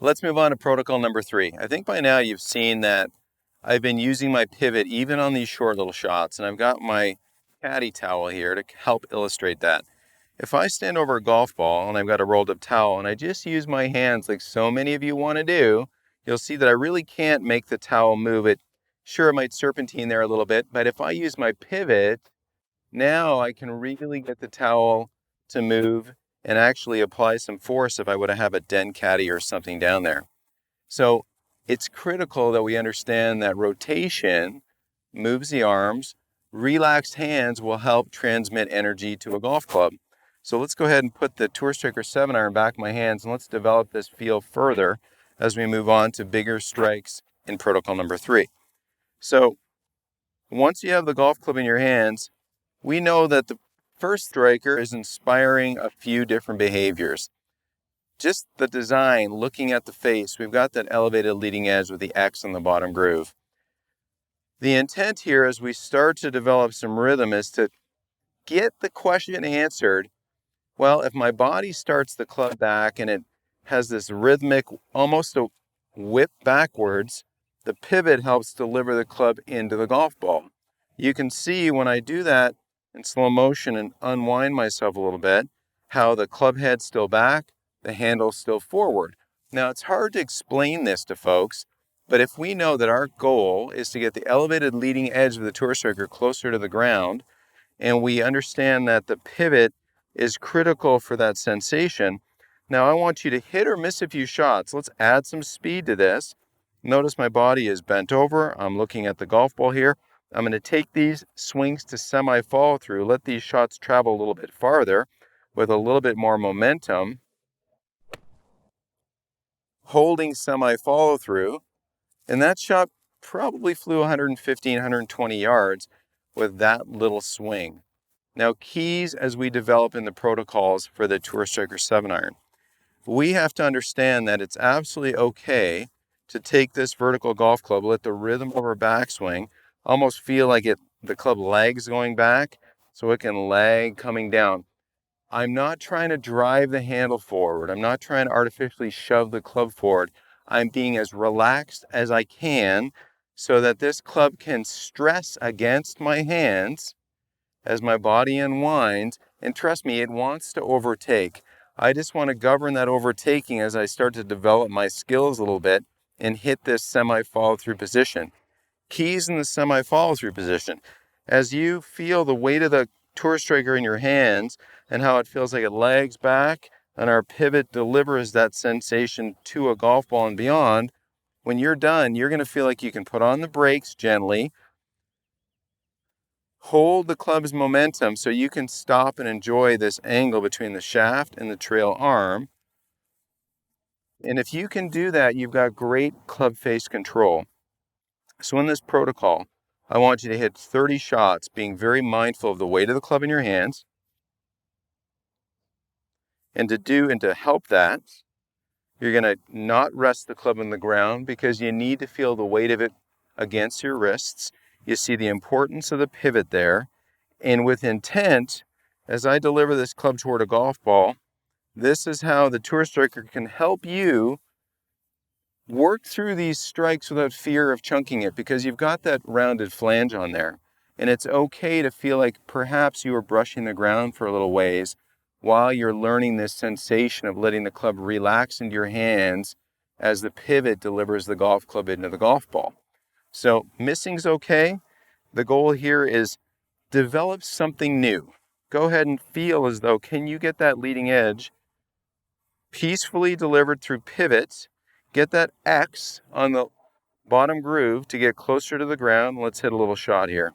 Let's move on to protocol number 3. I think by now you've seen that I've been using my pivot even on these short little shots, and I've got my caddy towel here to help illustrate that. If I stand over a golf ball and I've got a rolled up towel and I just use my hands like so many of you want to do, you'll see that I really can't make the towel move. Sure, it might serpentine there a little bit, but if I use my pivot, now I can really get the towel to move and actually apply some force if I would have a den caddy or something down there. So it's critical that we understand that rotation moves the arms. Relaxed hands will help transmit energy to a golf club. So let's go ahead and put the Tour Striker 7-iron back in my hands and let's develop this feel further as we move on to bigger strikes in protocol number 3. So once you have the golf club in your hands, we know that the first striker is inspiring a few different behaviors. Just the design, looking at the face, we've got that elevated leading edge with the X on the bottom groove. The intent here as we start to develop some rhythm is to get the question answered. Well, if my body starts the club back and it has this rhythmic, almost a whip backwards, the pivot helps deliver the club into the golf ball. You can see when I do that in slow motion and unwind myself a little bit, how the club head's still back, the handle's still forward. Now, it's hard to explain this to folks, but if we know that our goal is to get the elevated leading edge of the Tour Striker closer to the ground, and we understand that the pivot is critical for that sensation, now I want you to hit or miss a few shots. Let's add some speed to this. Notice my body is bent over. I'm looking at the golf ball here. I'm going to take these swings to semi-follow through, let these shots travel a little bit farther with a little bit more momentum, holding semi-follow through, and that shot probably flew 115, 120 yards with that little swing. Now, keys as we develop in the protocols for the Tour Striker 7-iron. We have to understand that it's absolutely okay to take this vertical golf club, let the rhythm of our backswing almost feel like the club lags going back, so it can lag coming down. I'm not trying to drive the handle forward. I'm not trying to artificially shove the club forward. I'm being as relaxed as I can so that this club can stress against my hands as my body unwinds. And trust me, it wants to overtake. I just want to govern that overtaking as I start to develop my skills a little bit and hit this semi-follow-through position. Keys in the semi-follow-through position. As you feel the weight of the Tour Striker in your hands and how it feels like it lags back and our pivot delivers that sensation to a golf ball and beyond, when you're done, you're going to feel like you can put on the brakes gently, hold the club's momentum so you can stop and enjoy this angle between the shaft and the trail arm. And if you can do that, you've got great club face control. So in this protocol, I want you to hit 30 shots, being very mindful of the weight of the club in your hands. And to help that, you're going to not rest the club on the ground because you need to feel the weight of it against your wrists. You see the importance of the pivot there. And with intent, as I deliver this club toward a golf ball, this is how the Tour Striker can help you work through these strikes without fear of chunking it, because you've got that rounded flange on there. And it's okay to feel like perhaps you were brushing the ground for a little ways while you're learning this sensation of letting the club relax into your hands as the pivot delivers the golf club into the golf ball. So missing's okay. The goal here is develop something new. Go ahead and feel as though, can you get that leading edge peacefully delivered through pivots? Get that X on the bottom groove to get closer to the ground. Let's hit a little shot here.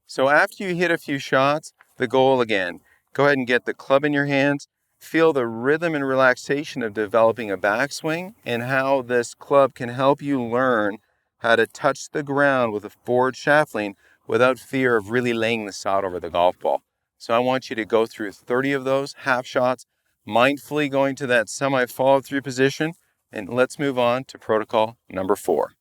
So after you hit a few shots, the goal again, go ahead and get the club in your hands, feel the rhythm and relaxation of developing a backswing and how this club can help you learn how to touch the ground with a forward shaft lean without fear of really laying this out over the golf ball. So I want you to go through 30 of those half shots, mindfully going to that semi follow through position, and let's move on to protocol number 4.